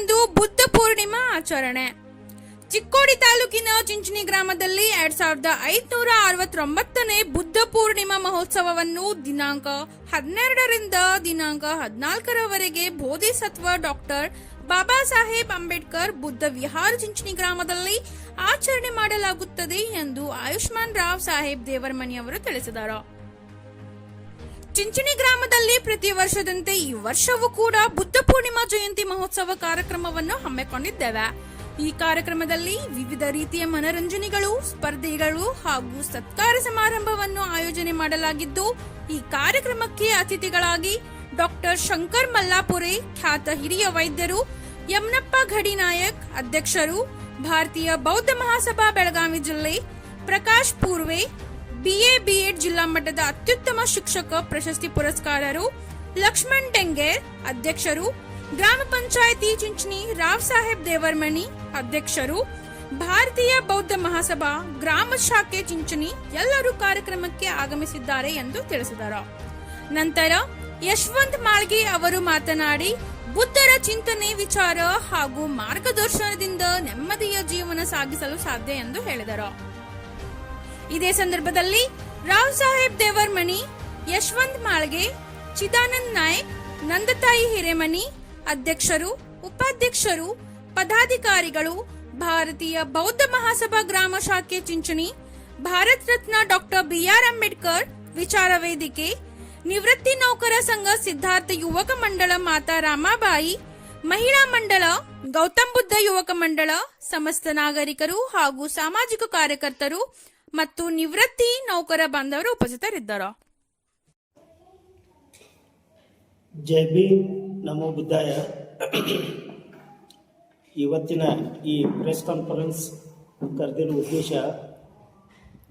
ಎಂದು ಬುದ್ಧ ಪೂರ್ಣಿಮಾ ಆಚರಣೆ. ಚಿಕ್ಕೋಡಿ ತಾಲೂಕಿನ ಚಿಂಚಣಿ ಗ್ರಾಮದಲ್ಲಿ 2569ನೇ ಬುದ್ಧ ಪೂರ್ಣಿಮಾ ಮಹೋತ್ಸವವನ್ನು ದಿನಾಂಕ 12ರಿಂದ ದಿನಾಂಕ 14ರವರೆಗೆ ಬೋಧಿಸತ್ವ ಡಾಕ್ಟರ್ ಬಾಬಾ ಸಾಹೇಬ್ ಅಂಬೇಡ್ಕರ್ ಬುದ್ಧ ವಿಹಾರ ಚಿಂಚಣಿ ಗ್ರಾಮದಲ್ಲಿ ಆಚರಣೆ ಮಾಡಲಾಗುತ್ತದೆ ಎಂದು ಆಯುಷ್ಮಾನ್ ರಾವ್ ಸಾಹೇಬ್ ದೇವರಮನಿ ಅವರು ತಿಳಿಸಿದರು. ಚಿಂಚಣಿ ಗ್ರಾಮದಲ್ಲಿ ಪ್ರತಿ ವರ್ಷದಂತೆ ಈ ವರ್ಷವೂ ಕೂಡ ಬುದ್ಧ ಪೂರ್ಣಿಮಾ ಜಯಂತಿ ಮಹೋತ್ಸವ ಕಾರ್ಯಕ್ರಮವನ್ನು ಹಮ್ಮಿಕೊಂಡಿದ್ದೇವೆ. ಈ ಕಾರ್ಯಕ್ರಮದಲ್ಲಿ ವಿವಿಧ ರೀತಿಯ ಮನರಂಜನೆಗಳು, ಸ್ಪರ್ಧೆಗಳು ಹಾಗೂ ಸತ್ಕಾರ ಸಮಾರಂಭವನ್ನು ಆಯೋಜನೆ ಮಾಡಲಾಗಿದ್ದು, ಈ ಕಾರ್ಯಕ್ರಮಕ್ಕೆ ಅತಿಥಿಗಳಾಗಿ ಡಾಕ್ಟರ್ ಶಂಕರ್ ಮಲ್ಲಾಪುರೆ, ಖ್ಯಾತ ಹಿರಿಯ ವೈದ್ಯರು, ಯಮನಪ್ಪ ಘಡಿನಾಯಕ್ ಅಧ್ಯಕ್ಷರು, ಭಾರತೀಯ ಬೌದ್ಧ ಮಹಾಸಭಾ ಬೆಳಗಾವಿ ಜಿಲ್ಲೆ, ಪ್ರಕಾಶ್ ಪೂರ್ವೆ, BA B.Ed ಜಿಲ್ಲಾ ಮಟ್ಟದ ಅತ್ಯುತ್ತಮ ಶಿಕ್ಷಕ ಪ್ರಶಸ್ತಿ ಪುರಸ್ಕಾರರು, ಲಕ್ಷ್ಮಣ್ ಡೆಂಗೇರ್ ಅಧ್ಯಕ್ಷರು, ಗ್ರಾಮ ಪಂಚಾಯಿತಿ ಚಿಂಚಣಿ ರಾವ್ ಸಾಹೇಬ್ ದೇವರಮನಿ ಅಧ್ಯಕ್ಷರು, ಭಾರತೀಯ ಬೌದ್ಧ ಮಹಾಸಭಾ ಗ್ರಾಮ ಶಾಖೆ ಚಿಂಚಣಿ ಎಲ್ಲರೂ ಕಾರ್ಯಕ್ರಮಕ್ಕೆ ಆಗಮಿಸಿದ್ದಾರೆ ಎಂದು ತಿಳಿಸಿದರು. ನಂತರ ಯಶವಂತ್ ಮಾಳ್ಗಿ ಅವರು ಮಾತನಾಡಿ, ಬುದ್ಧರ ಚಿಂತನೆ, ವಿಚಾರ ಹಾಗೂ ಮಾರ್ಗದರ್ಶನದಿಂದ ನೆಮ್ಮದಿಯ ಜೀವನ ಸಾಗಿಸಲು ಸಾಧ್ಯ ಎಂದು ಹೇಳಿದರು. ಇದೇ ಸಂದರ್ಭದಲ್ಲಿ ರಾವ್ ಸಾಹೇಬ್ ದೇವರಮನಿ, ಯಶವಂತ್ ಮಾಳ್ಗೆ, ಚಿದಾನಂದ್ ನಾಯ್ಕ್, ನಂದತಾಯಿ ಹಿರೇಮನಿ ಅಧ್ಯಕ್ಷರು, ಉಪಾಧ್ಯಕ್ಷರು, ಪದಾಧಿಕಾರಿಗಳು, ಭಾರತೀಯ ಬೌದ್ಧ ಮಹಾಸಭಾ ಗ್ರಾಮ ಶಾಖೆ ಚಿಂಚಣಿ, ಭಾರತ ರತ್ನ ಡಾಕ್ಟರ್ BR ಅಂಬೇಡ್ಕರ್ ವಿಚಾರ ವೇದಿಕೆ, ನಿವೃತ್ತಿ ನೌಕರ ಸಂಘ ಸಿದ್ಧಾರ್ಥ ಯುವಕ ಮಂಡಳ ಮಾತಾ ರಾಮಾಬಾಯಿ, ಮಹಿಳಾ ಮಂಡಳ, ಗೌತಮ್ ಬುದ್ಧ ಯುವಕ ಮಂಡಳ, ಸಮಸ್ತ ನಾಗರಿಕರು ಹಾಗೂ ಸಾಮಾಜಿಕ ಕಾರ್ಯಕರ್ತರು ಮತ್ತು ನಿವೃತ್ತಿ ನೌಕರ ಬಾಂಧವರು ಉಪಸ್ಥಿತರಿದ್ದರು. ಜೈ ಭೀಮ್, ನಮೋ ಬುದ್ಧಾಯ. ಇವತ್ತಿನ ಈ ಪ್ರೆಸ್ ಕಾನ್ಫರೆನ್ಸ್ ಕರೆದಿರುವ ಉದ್ದೇಶ,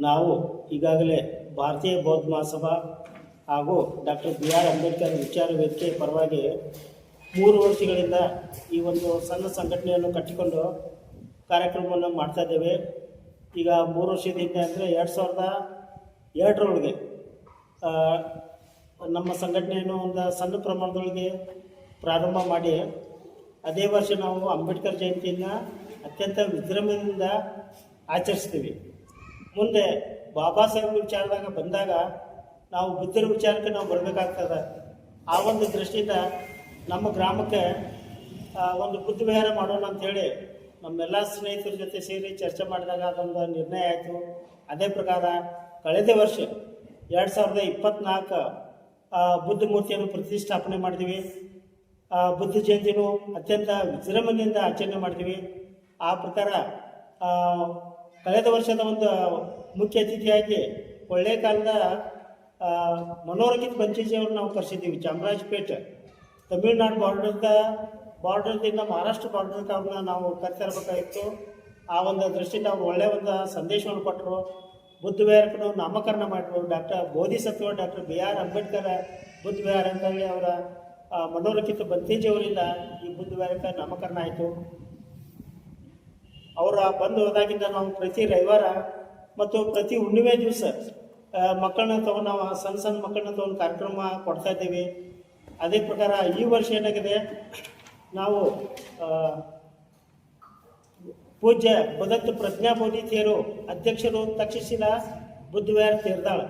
ನಾವು ಈಗಾಗಲೇ ಭಾರತೀಯ ಬೌದ್ಧ ಮಹಾಸಭಾ ಹಾಗೂ ಡಾಕ್ಟರ್ BR ಅಂಬೇಡ್ಕರ್ ವಿಚಾರ ವೇದಿಕೆ ಪರವಾಗಿ 3 ವರ್ಷಗಳಿಂದ ಈ ಒಂದು ಸಣ್ಣ ಸಂಘಟನೆಯನ್ನು ಕಟ್ಟಿಕೊಂಡು ಕಾರ್ಯಕ್ರಮವನ್ನು ಮಾಡ್ತಾ ಇದ್ದೇವೆ. ಈಗ 3 ವರ್ಷದಿಂದ ಅಂದರೆ 2002ರೊಳಗೆ ನಮ್ಮ ಸಂಘಟನೆಯನ್ನು ಒಂದು ಸಣ್ಣ ಪ್ರಮಾಣದೊಳಗೆ ಪ್ರಾರಂಭ ಮಾಡಿ, ಅದೇ ವರ್ಷ ನಾವು ಅಂಬೇಡ್ಕರ್ ಜಯಂತಿಯನ್ನು ಅತ್ಯಂತ ವಿಜೃಂಭಣೆಯಿಂದ ಆಚರಿಸ್ತೀವಿ. ಮುಂದೆ ಬಾಬಾ ಸಾಹೇಬ್ ವಿಚಾರದಾಗ ಬಂದಾಗ ನಾವು ಬುದ್ಧರ ವಿಚಾರಕ್ಕೆ ನಾವು ಬರಬೇಕಾಗ್ತದೆ. ಆ ಒಂದು ದೃಷ್ಟಿಯಿಂದ ನಮ್ಮ ಗ್ರಾಮಕ್ಕೆ ಒಂದು ಬುದ್ಧ ವಿಹಾರ ಮಾಡೋಣ ಅಂಥೇಳಿ ನಮ್ಮೆಲ್ಲ ಸ್ನೇಹಿತರ ಜೊತೆ ಸೇರಿ ಚರ್ಚೆ ಮಾಡಿದಾಗ ಅದೊಂದು ನಿರ್ಣಯ ಆಯಿತು. ಅದೇ ಪ್ರಕಾರ ಕಳೆದ ವರ್ಷ 2024 ಬುದ್ಧ ಮೂರ್ತಿಯನ್ನು ಪ್ರತಿಷ್ಠಾಪನೆ ಮಾಡಿದ್ವಿ. ಬುದ್ಧ ಜಯಂತಿನೂ ಅತ್ಯಂತ ವಿಜೃಂಭಣೆಯಿಂದ ಆಚರಣೆ ಮಾಡ್ತೀವಿ. ಆ ಪ್ರಕಾರ ಕಳೆದ ವರ್ಷದ ಒಂದು ಮುಖ್ಯ ಅತಿಥಿಯಾಗಿ ಒಳ್ಳೆಯ ಕಾಲದ ಮನೋರಂಜಿತ್ ಬಂಚೇಜಿಯವ್ರು ನಾವು ಕರೆಸಿದ್ದೀವಿ. ಚಾಮರಾಜಪೇಟೆ ತಮಿಳುನಾಡು ಬಾರ್ಡರ್ದಿಂದ ಮಹಾರಾಷ್ಟ್ರ ಬಾರ್ಡರ್ಗೆ ಅವ್ರನ್ನ ನಾವು ಕರೆತರಬೇಕಾಗಿತ್ತು. ಆ ಒಂದು ದೃಷ್ಟಿಯಿಂದ ಅವರು ಒಳ್ಳೆಯ ಒಂದು ಸಂದೇಶವನ್ನು ಕೊಟ್ಟರು. ಬುದ್ಧ ವಿಹಾರಕ್ಕೂ ನಾಮಕರಣ ಮಾಡಿದ್ರು. ಬೋಧಿಸತ್ವ ಡಾಕ್ಟರ್ BR ಅಂಬೇಡ್ಕರ್ ಬುದ್ಧ ವಿಹಾರ ಅಂತೇಳಿ ಅವರ ಮನೋರಂಜಿತ ಬಂತೇಜಿಯವರಿಂದ ಈ ಬುದ್ಧ ವಿಹಾರಕ್ಕೆ ನಾಮಕರಣ ಆಯಿತು. ಅವರ ಬಂದು ಹೋದಾಗಿಂದ ನಾವು ಪ್ರತಿ ರವಿವಾರ ಮತ್ತು ಪ್ರತಿ ಹುಣ್ಣಿಮೆ ದಿವಸ ಮಕ್ಕಳನ್ನ ತೊಗೊಂಡು ನಾವು ಸಣ್ಣ ಮಕ್ಕಳನ್ನ ತೊಗೊಂಡು ಕಾರ್ಯಕ್ರಮ ಕೊಡ್ತಾ ಇದ್ದೀವಿ. ಅದೇ ಪ್ರಕಾರ ಈ ವರ್ಷ ಏನಾಗಿದೆ, ನಾವು ಪೂಜ್ಯ ಭಗತ್ ಪ್ರಜ್ಞಾಬೋಧಿ ತೇರು ಅಧ್ಯಕ್ಷರು ತಕ್ಷಶಿಲಾ ಬುದ್ಧ ವಿಹಾರ ತೇರ್ದಾಳ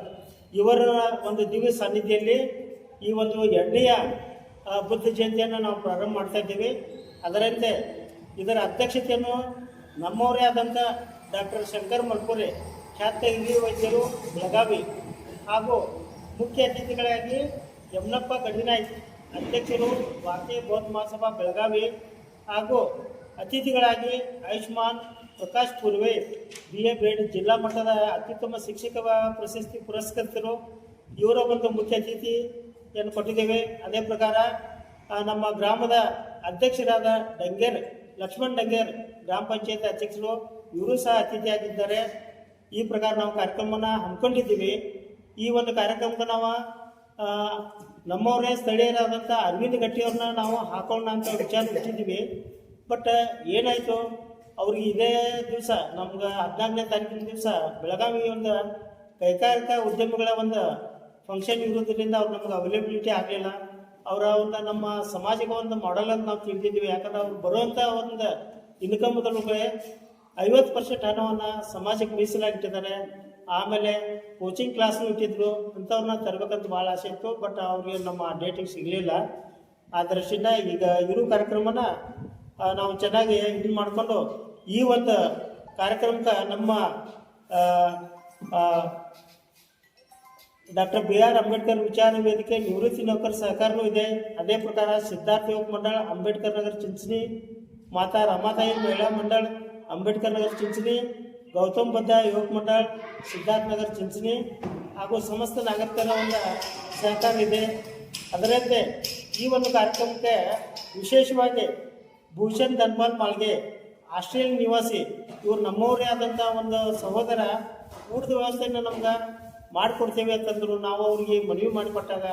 ಇವರ ಒಂದು ದಿವ್ಯ ಸಾನ್ನಿಧ್ಯದಲ್ಲಿ ಈ ಒಂದು 2ನೇ ಬುದ್ಧ ಜಯಂತಿಯನ್ನು ನಾವು ಪ್ರಾರಂಭ ಮಾಡ್ತಾ ಇದ್ದೀವಿ. ಅದರಂತೆ ಇದರ ಅಧ್ಯಕ್ಷತೆಯನ್ನು ನಮ್ಮವರೇ ಆದಂಥ ಡಾಕ್ಟರ್ ಶಂಕರ್ ಮಲ್ಪುರೆ, ಖ್ಯಾತ ಹಿರಿಯ ವೈದ್ಯರು ಬೆಳಗಾವಿ, ಹಾಗೂ ಮುಖ್ಯ ಅತಿಥಿಗಳಾಗಿ ಯಮನಪ್ಪ ಘಡಿನಾಯ್ಕ್ ಅಧ್ಯಕ್ಷರು ಭಾರತೀಯ ಬೌದ್ಧ ಮಹಾಸಭಾ ಬೆಳಗಾವಿ, ಹಾಗೂ ಅತಿಥಿಗಳಾಗಿ ಆಯುಷ್ಮಾನ್ ಪ್ರಕಾಶ್ ಪೂರ್ವೆ, BA B.Ed ಜಿಲ್ಲಾ ಮಟ್ಟದ ಅತ್ಯುತ್ತಮ ಶಿಕ್ಷಕ ಪ್ರಶಸ್ತಿ ಪುರಸ್ಕೃತರು, ಇವರ ಒಂದು ಮುಖ್ಯ ಅತಿಥಿಯನ್ನು ಕೊಟ್ಟಿದ್ದೇವೆ. ಅದೇ ಪ್ರಕಾರ ನಮ್ಮ ಗ್ರಾಮದ ಅಧ್ಯಕ್ಷರಾದ ಲಕ್ಷ್ಮಣ್ ಡೆಂಗೇರ್ ಗ್ರಾಮ ಪಂಚಾಯತ್ ಅಧ್ಯಕ್ಷರು, ಇವರು ಸಹ ಅತಿಥಿಯಾಗಿದ್ದಾರೆ. ಈ ಪ್ರಕಾರ ನಾವು ಕಾರ್ಯಕ್ರಮವನ್ನು ಹಮ್ಮಿಕೊಂಡಿದ್ದೀವಿ. ಈ ಒಂದು ಕಾರ್ಯಕ್ರಮಕ್ಕೆ ನಾವು ನಮ್ಮವರೇ ಸ್ಥಳೀಯರಾದಂಥ ಅರವಿಂದ್ ಗಟ್ಟಿಯವ್ರನ್ನ ನಾವು ಹಾಕೋಣ ಅಂತ ವಿಚಾರ ಇಟ್ಟಿದ್ದೀವಿ. ಬಟ್ ಏನಾಯಿತು, ಅವ್ರಿಗೆ ಇದೇ ದಿವಸ ನಮ್ಗೆ 14ನೇ ತಾರೀಕಿನ ದಿವಸ ಬೆಳಗಾವಿ ಒಂದು ಕೈಗಾರಿಕಾ ಉದ್ಯಮಿಗಳ ಒಂದು ಫಂಕ್ಷನ್ ಇರೋದ್ರಿಂದ ಅವ್ರು ನಮ್ಗೆ ಅವೈಲೇಬಿಲಿಟಿ ಆಗಲಿಲ್ಲ. ಅವರ ಒಂದು ನಮ್ಮ ಸಮಾಜಕ್ಕೆ ಒಂದು ಮಾಡೆಲ್ ಅಂತ ನಾವು ತಿಳಿದಿದ್ದೀವಿ. ಯಾಕಂದ್ರೆ ಅವ್ರು ಬರುವಂಥ ಒಂದು ಇನ್ಕಮ್ದೊಳಗೆ 50% ಹಣವನ್ನು ಸಮಾಜಕ್ಕೆ ಮೀಸಲಾಗಿಟ್ಟಿದ್ದಾರೆ. ಆಮೇಲೆ ಕೋಚಿಂಗ್ ಕ್ಲಾಸ್ನು ಇಟ್ಟಿದ್ರು. ಅಂಥವ್ರನ್ನ ತರಬೇಕಂತ ಭಾಳ ಆಸೆ ಇತ್ತು, ಬಟ್ ಅವ್ರಿಗೆ ನಮ್ಮ ಡೇಟಿಗೆ ಸಿಗಲಿಲ್ಲ. ಆ ದೃಷ್ಟಿಯಿಂದ ಈಗ ಇರೋ ಕಾರ್ಯಕ್ರಮನ ನಾವು ಚೆನ್ನಾಗಿ ಇದು ಮಾಡಿಕೊಂಡು ಈ ಒಂದು ಕಾರ್ಯಕ್ರಮಕ್ಕೆ ನಮ್ಮ ಡಾಕ್ಟರ್ BR ಅಂಬೇಡ್ಕರ್ ವಿಚಾರ ವೇದಿಕೆ ನಿವೃತ್ತಿ ನೌಕರ ಸಹಕಾರನೂ ಇದೆ. ಅದೇ ಪ್ರಕಾರ ಸಿದ್ಧಾರ್ಥ ಯುವಕ ಮಂಡಳ ಅಂಬೇಡ್ಕರ್ ನಗರ ಚಿಂಚಣಿ, ಮಾತಾ ರಮಾತಾಯಿ ಮಹಿಳಾ ಮಂಡಳ ಅಂಬೇಡ್ಕರ್ ನಗರ ಚಿಂಚಣಿ, ಗೌತಮ್ ಬುದ್ಧ ಯುವಕ ಮಂಡಳ ಸಿದ್ಧಾರ್ಥ ನಗರ ಚಿಂಚಣಿ ಹಾಗೂ ಸಮಸ್ತ ನಾಗರಿಕರ ಒಂದು ಸಹಕಾರ ಇದೆ. ಅದರಂತೆ ಈ ಒಂದು ಕಾರ್ಯಕ್ರಮಕ್ಕೆ ವಿಶೇಷವಾಗಿ ಭೂಷಣ್ ಧನ್ಪಾಲ್ ಮಾಳ್ಗೆ, ಆಸ್ಟ್ರೇಲಿಯನ್ ನಿವಾಸಿ, ಇವರು ನಮ್ಮವರೇ ಆದಂಥ ಒಂದು ಸಹೋದರ ಊಟದ ವ್ಯವಸ್ಥೆಯನ್ನು ನಮ್ಗೆ ಮಾಡಿಕೊಡ್ತೇವೆ ಅಂತಂದ್ರು. ನಾವು ಅವ್ರಿಗೆ ಮನವಿ ಮಾಡಿಕೊಟ್ಟಾಗ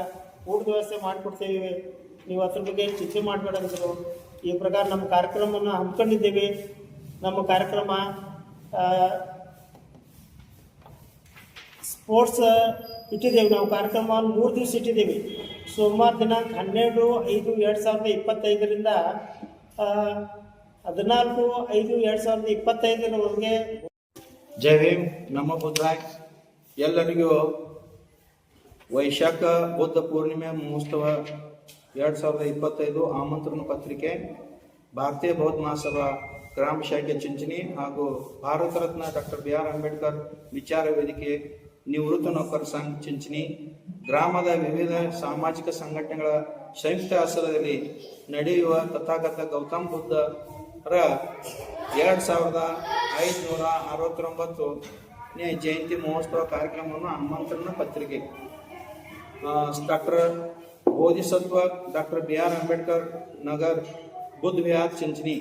ಊಟದ ವ್ಯವಸ್ಥೆ ಮಾಡಿಕೊಡ್ತೇವೆ, ನೀವು ಅದ್ರ ಬಗ್ಗೆ ಚಿಂತೆ ಮಾಡಬೇಡ ಅಂದರು. ಈ ಪ್ರಕಾರ ನಮ್ಮ ಕಾರ್ಯಕ್ರಮವನ್ನು ಹಮ್ಮಿಕೊಂಡಿದ್ದೇವೆ. ನಮ್ಮ ಕಾರ್ಯಕ್ರಮ ಸ್ಪೋರ್ಟ್ಸ್ ಇಟ್ಟಿದ್ದೇವೆ. ನಾವು ಕಾರ್ಯಕ್ರಮ 3 ದಿವಸ ಇಟ್ಟಿದ್ದೇವೆ. ಸೋಮವಾರ ದಿನಾಂಕ 12/5/2025 14/5/2025 ಜೈ ಭೀಮ್, ನಮೋ ಬುದ್ಧಾಯ್. ಎಲ್ಲರಿಗೂ ವೈಶಾಖ ಬುದ್ಧ ಪೂರ್ಣಿಮೆ ಮಹೋತ್ಸವ 2025 ಆಮಂತ್ರಣ ಪತ್ರಿಕೆ, ಭಾರತೀಯ ಬೌದ್ಧ ಮಹಾಸಭಾ ಗ್ರಾಮ ಶಾಖೆ ಚಿಂಚಣಿ ಹಾಗೂ ಭಾರತ ರತ್ನ ಡಾಕ್ಟರ್ BR ಅಂಬೇಡ್ಕರ್ ವಿಚಾರ ವೇದಿಕೆ ನಿವೃತ್ತ ನೌಕರ ಸಂಘ ಚಿಂಚಣಿ, ಗ್ರಾಮದ ವಿವಿಧ ಸಾಮಾಜಿಕ ಸಂಘಟನೆಗಳ ಸಂಯುಕ್ತ ಆಶ್ರಯದಲ್ಲಿ ನಡೆಯುವ ತಥಾಗತ ಗೌತಮ್ ಬುದ್ಧರ 2569ನೇ ಜಯಂತಿ ಮಹೋತ್ಸವ ಕಾರ್ಯಕ್ರಮವನ್ನು ಆಮಂತ್ರಣ ಪತ್ರಿಕೆ doctor bodhisattva doctor BR Ambedkar Nagar Buddha Vihar Chinchani.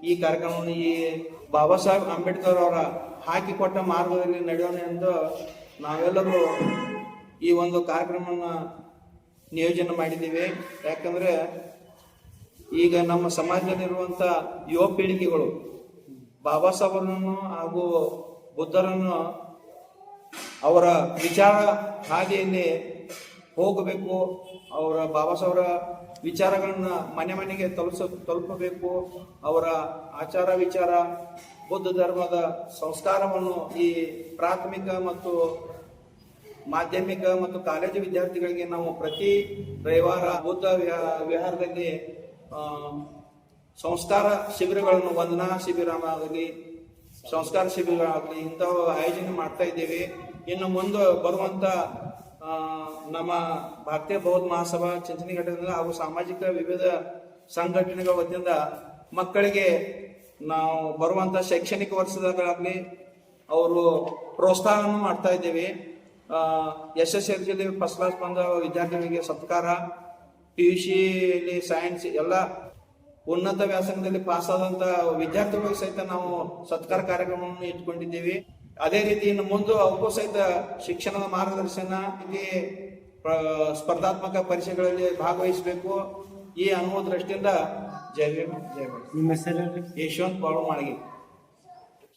ಈ ಕಾರ್ಯಕ್ರಮವನ್ನು ಈ ಬಾಬಾ ಸಾಹೇಬ್ ಅಂಬೇಡ್ಕರ್ ಅವರ ಹಾಕಿಕೊಟ್ಟ ಮಾರ್ಗದಲ್ಲಿ ನಡೆಯೋಣ ಎಂದು ನಾವೆಲ್ಲರೂ ಈ ಒಂದು ಕಾರ್ಯಕ್ರಮವನ್ನು ನಿಯೋಜನೆ ಮಾಡಿದ್ದೀವಿ. ಯಾಕಂದರೆ ಈಗ ನಮ್ಮ ಸಮಾಜದಲ್ಲಿರುವಂಥ ಯುವ ಪೀಳಿಗೆಗಳು ಬಾಬಾ ಸಾಹೇಬರನ್ನು ಹಾಗೂ ಬುದ್ಧರನ್ನು ಅವರ ವಿಚಾರ ಹಾದಿಯಲ್ಲಿ ಹೋಗಬೇಕು, ಅವರ ಬಾಬಾ ಸಾಹೇಬರ ವಿಚಾರಗಳನ್ನ ಮನೆ ಮನೆಗೆ ತಲುಪಬೇಕು, ಅವರ ಆಚಾರ ವಿಚಾರ ಬೌದ್ಧ ಧರ್ಮದ ಸಂಸ್ಕಾರವನ್ನು ಈ ಪ್ರಾಥಮಿಕ ಮತ್ತು ಮಾಧ್ಯಮಿಕ ಮತ್ತು ಕಾಲೇಜು ವಿದ್ಯಾರ್ಥಿಗಳಿಗೆ ನಾವು ಪ್ರತಿ ರವಿವಾರ ಬೌದ್ಧ ವಿಹಾರದಲ್ಲಿ ಸಂಸ್ಕಾರ ಶಿಬಿರಗಳನ್ನು, ವಂದನಾ ಶಿಬಿರ ಆಗಲಿ, ಸಂಸ್ಕಾರ ಶಿಬಿರಗಳಾಗಲಿ ಇಂಥವು ಆಯೋಜನೆ ಮಾಡ್ತಾ ಇದ್ದೇವೆ. ಇನ್ನು ಮುಂದೆ ಬರುವಂಥ ನಮ್ಮ ಭಾರತೀಯ ಬೌದ್ಧ ಮಹಾಸಭಾ ಚಿಂಚಣಿ ಘಟನೆಯಿಂದ ಹಾಗೂ ಸಾಮಾಜಿಕ ವಿವಿಧ ಸಂಘಟನೆಗಳ ವತಿಯಿಂದ ಮಕ್ಕಳಿಗೆ ನಾವು ಬರುವಂಥ ಶೈಕ್ಷಣಿಕ ವರ್ಷದಾಗಲಿ ಅವರು ಪ್ರೋತ್ಸಾಹವನ್ನು ಮಾಡ್ತಾ ಇದ್ದೇವೆ. SSLCಯಲ್ಲಿ ಫಸ್ಟ್ ಕ್ಲಾಸ್ ಬಂದ ವಿದ್ಯಾರ್ಥಿಗಳಿಗೆ ಸತ್ಕಾರ, PUCಯಲ್ಲಿ ಸೈನ್ಸ್ ಎಲ್ಲ ಉನ್ನತ ವ್ಯಾಸಂಗದಲ್ಲಿ ಪಾಸಾದಂಥ ವಿದ್ಯಾರ್ಥಿಗಳಿಗೆ ಸಹಿತ ನಾವು ಸತ್ಕಾರ ಕಾರ್ಯಕ್ರಮವನ್ನು ಇಟ್ಕೊಂಡಿದ್ದೀವಿ. ಅದೇ ರೀತಿ ಇನ್ನು ಮುಂದೆ ಅವಕ್ಕೂ ಸಹಿತ ಶಿಕ್ಷಣದ ಮಾರ್ಗದರ್ಶನ, ಇಲ್ಲಿ ಸ್ಪರ್ಧಾತ್ಮಕ ಪರೀಕ್ಷೆಗಳಲ್ಲಿ ಭಾಗವಹಿಸಬೇಕು ಈ ಅನ್ನುವ ದೃಷ್ಟಿಯಿಂದ ಜೈ ಭೀಮ್, ಜೈ ಭಾರತ್. ನಿಮ್ಮ ಹೆಸರು? ಯಶವಂತ್ ಬಾಳು ಮಾಳಿಗೆ.